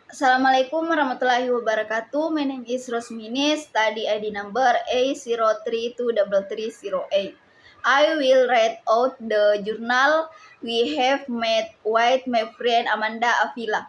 Assalamualaikum warahmatullahi wabarakatuh. My name is Rosmini, study ID number A03233308. I will read out the journal we have met with my friend Amanda Avila.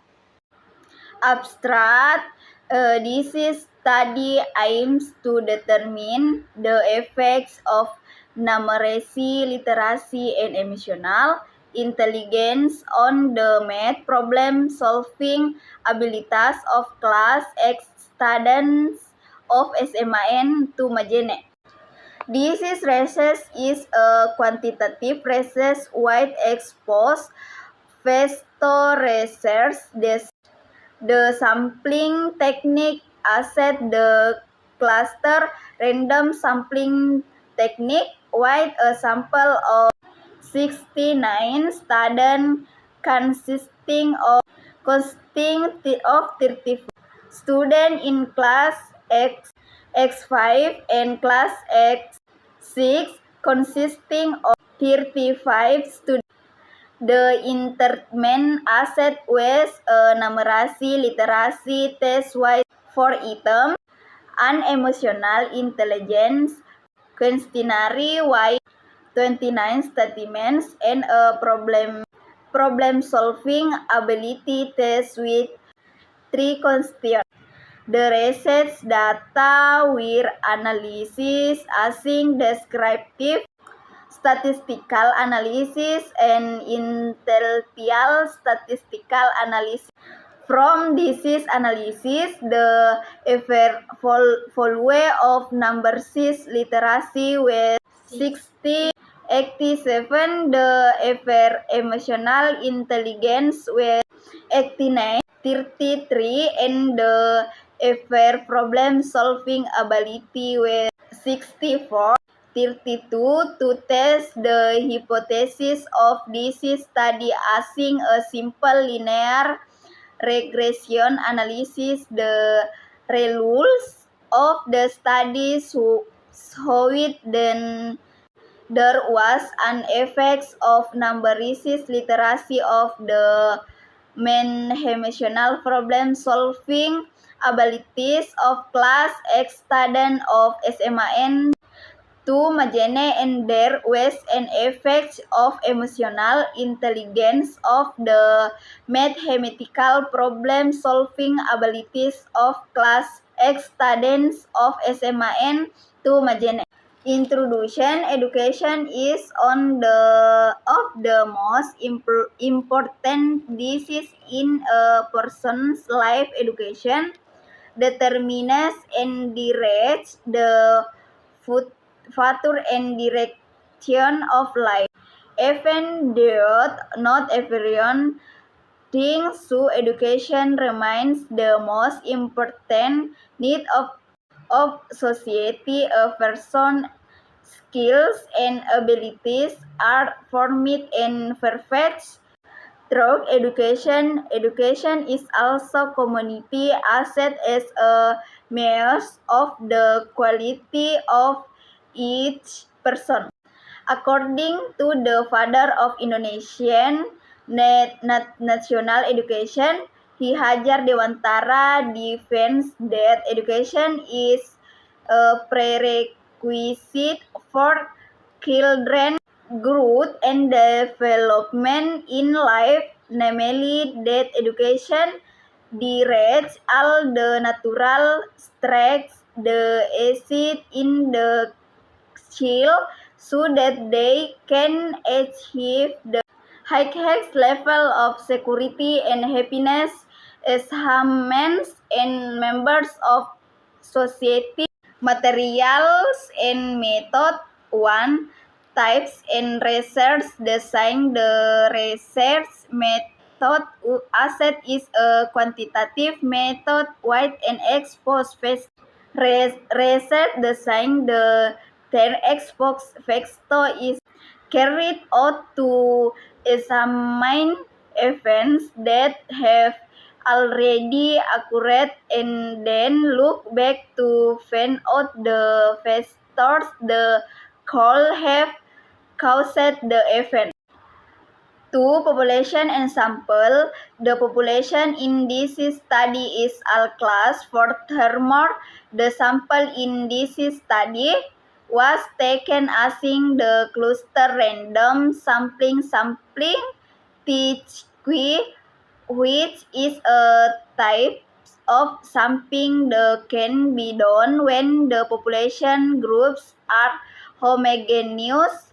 Abstract. This is study aims to determine the effects of numeracy, literacy, and emotional intelligence on the math problem-solving abilities of class X students of SMAN to Majene. This is research is a quantitative research wide exposed vector research. The sampling technique asset the cluster random sampling technique with a sample of 69 students consisting of 34 students in class X5 and class X6 consisting of 35 students. The interment asset was a numeracy literacy test with 4 items, an emotional intelligence questionnaire with 29 statements, and a problem-solving ability test with 3 questions. The research data were analysis using descriptive statistical analysis and intellectual statistical analysis. From this analysis, the value of numeracy literacy was 87, the emotional intelligence was 89, 33, and the problem solving ability was 64. 32 to test the hypothesis of this study using a simple linear regression analysis. The results of the study showed then there was an effect of numeracy literacy of the main emotional problem solving abilities of class X students of SMAN to Majene, and there was an effect of emotional intelligence of the mathematical problem solving abilities of class X students of SMAN to Majene. Introduction. Education is one of the most important diseases in a person's life. Education determines and directs the future and direction of life. Even though not everyone thinks so, education remains the most important need of society. A person's skills and abilities are formed and perfected through education. Education is also community asset as a measure of the quality of each person. According to the father of Indonesian national education, Ki Hajar Dewantara defends that education is a prerequisite for children's growth and development in life, namely that education directs all the natural strengths the exist in the child so that they can achieve the highest level of security and happiness as humans and members of society. Materials and method. 1. Types and research design. The research method asset is a quantitative method with an ex post phase. Research design. The ex post phase is carried out to examine events that have already occurred and then look back to find out the factors that could have caused the event. 2. Population and sample. The population in this study is all class. Furthermore, the sample in this study was taken using the cluster random sampling technique, which is a type of sampling that can be done when the population groups are homogeneous.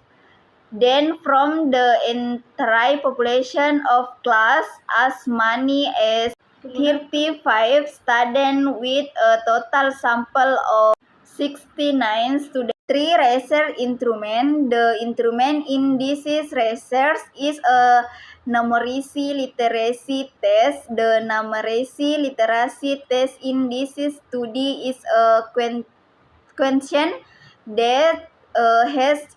Then from the entire population of class, as many as 35 students with a total sample of 69 students. 3. Research instrument. The instrument in this research is a numeracy literacy test. The numeracy literacy test in this study is a question that has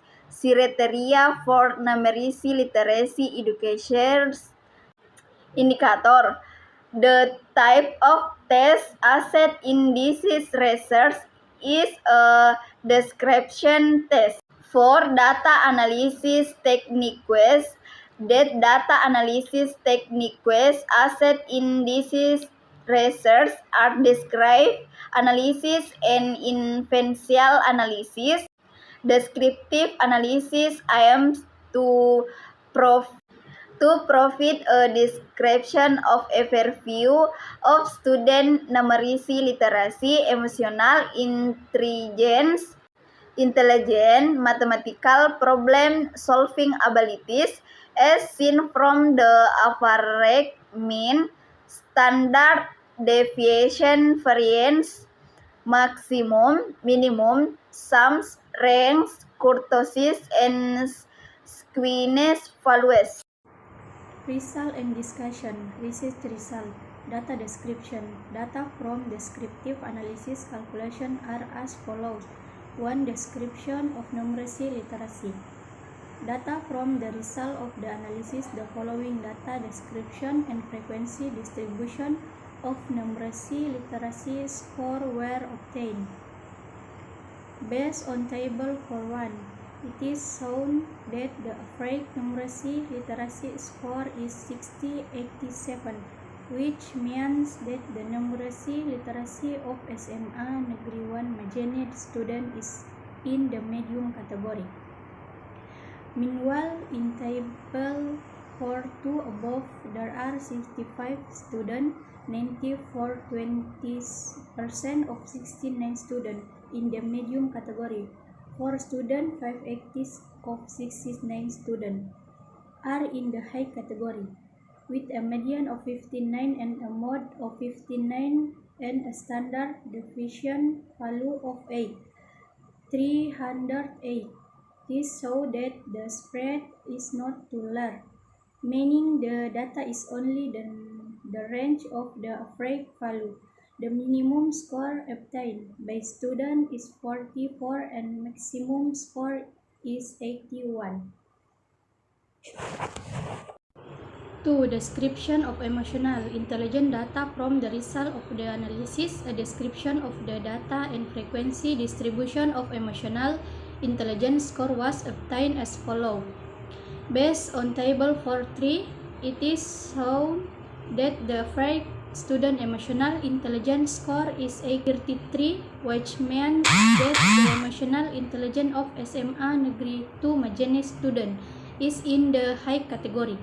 criteria for numeracy literacy education indicator. The type of test asset in this research is a description test. For data analysis techniques, that data analysis techniques asset in this research are descriptive analysis and inferential analysis. Descriptive analysis aims to provide a description of overview of student numeracy literacy, emotional intelligence, mathematical problem solving abilities, as seen from the average mean, standard deviation, variance, maximum, minimum, sums, ranks, kurtosis, and skewness values. Result and discussion. Research result. Data description. Data from descriptive analysis calculation are as follows. 1. Description of numeracy literacy. Data from the result of the analysis. The following data description and frequency distribution of numeracy literacy score were obtained. Based on table 4.1, it is shown that the average numeracy literacy score is 6087, which means that the numeracy literacy of SMA Negeri 1 Majene student is in the medium category. Meanwhile, in table 4.2 above, there are 65 students, 20% of 69 students in the medium category. 4 students, 5/80 of 69 students are in the high category, with a median of 59 and a mode of 59 and a standard deviation value of 308. This shows that the spread is not too large, meaning the data is only the range of the average value. The minimum score obtained by student is 44 and maximum score is 81. 2. Description of emotional intelligence data from the result of the analysis. A description of the data and frequency distribution of emotional intelligence score was obtained as follows. Based on table 4.3, it is shown that the average student emotional intelligence score is 833, which means that the emotional intelligence of SMA Negeri 2 Majene student is in the high category.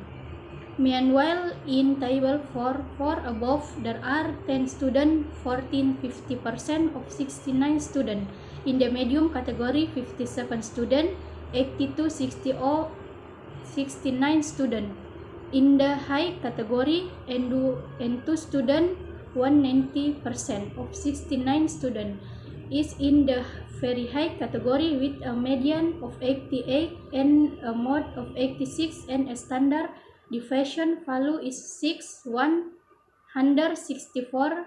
Meanwhile, in table 4 above, there are 10 students, 50% of 69 students. In the medium category, 57 students, 69 students. In the high category, and 2 students, 190% of 69 students is in the very high category with a median of 88 and a mode of 86 and a standard deviation value is 164.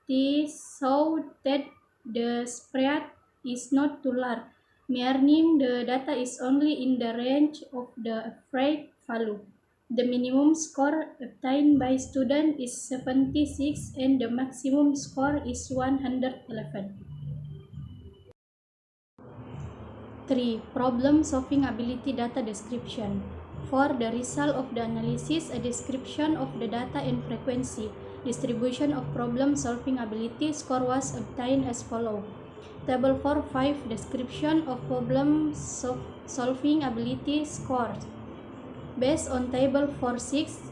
This shows that the spread is not too large, meaning the data is only in the range of the average value. The minimum score obtained by student is 76 and the maximum score is 111. 3. Problem solving ability data description. For the result of the analysis, a description of the data and frequency distribution of problem-solving ability score was obtained as follows. Table 4.5 Description of problem-solving ability scores. Based on Table 4.6,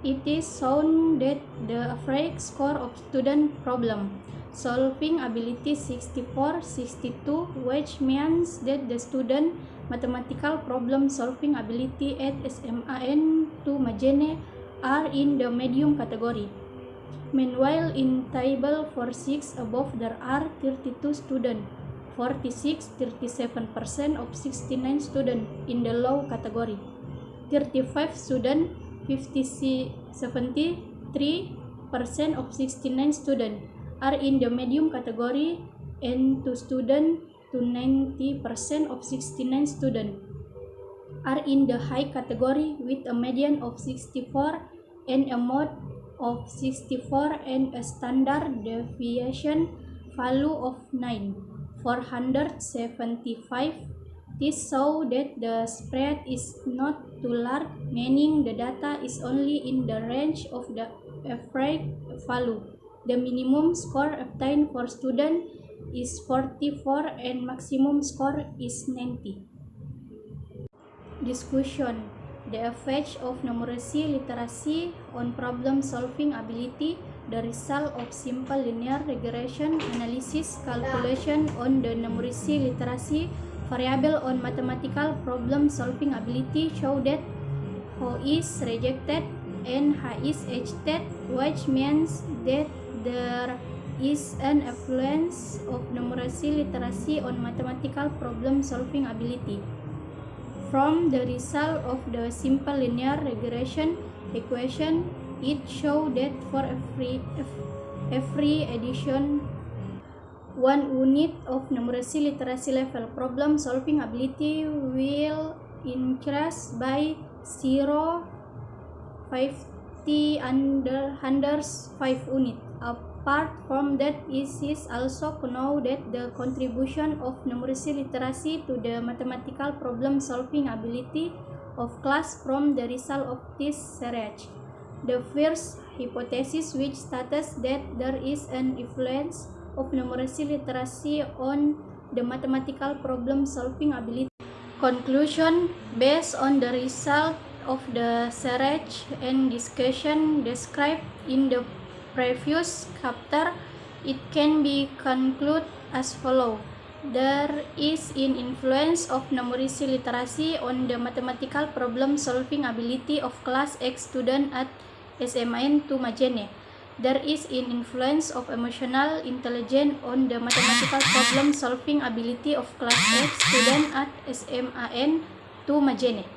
it is shown that the average score of student problem solving ability 64/62, which means that the student mathematical problem solving ability at SMAN 2 Majene are in the medium category. Meanwhile, in Table 4.6 above there are 32 students, 37% of 69 students in the low category, 35 students, 73% of 69 students are in the medium category, and 2 students to 90% of 69 students are in the high category with a median of 64 and a mode of 64 and a standard deviation value of 9,475. This shows that the spread is not too large, meaning the data is only in the range of the average value. The minimum score obtained for student is 44 and maximum score is 90. Discussion: the effect of numeracy literacy on problem-solving ability. The result of simple linear regression analysis calculation on the numeracy literacy variable on mathematical problem-solving ability show that H is rejected and H is etched, which means that there is an influence of numeracy literacy on mathematical problem-solving ability. From the result of the simple linear regression equation, it shows that for every addition 1 unit of numeracy literacy level, problem-solving ability will increase by 0.50 under 5 units. Apart from that, it is also known that the contribution of numeracy literacy to the mathematical problem-solving ability of class from the result of this series. The first hypothesis, which states that there is an influence of numeracy literacy on the mathematical problem-solving ability. Conclusion: based on the result of the series and discussion described in the previous chapter, it can be concluded as follows. There is an influence of numeracy literacy on the mathematical problem-solving ability of class X student at SMAN 2 Majene. There is an influence of emotional intelligence on the mathematical problem-solving ability of class X student at SMAN 2 Majene.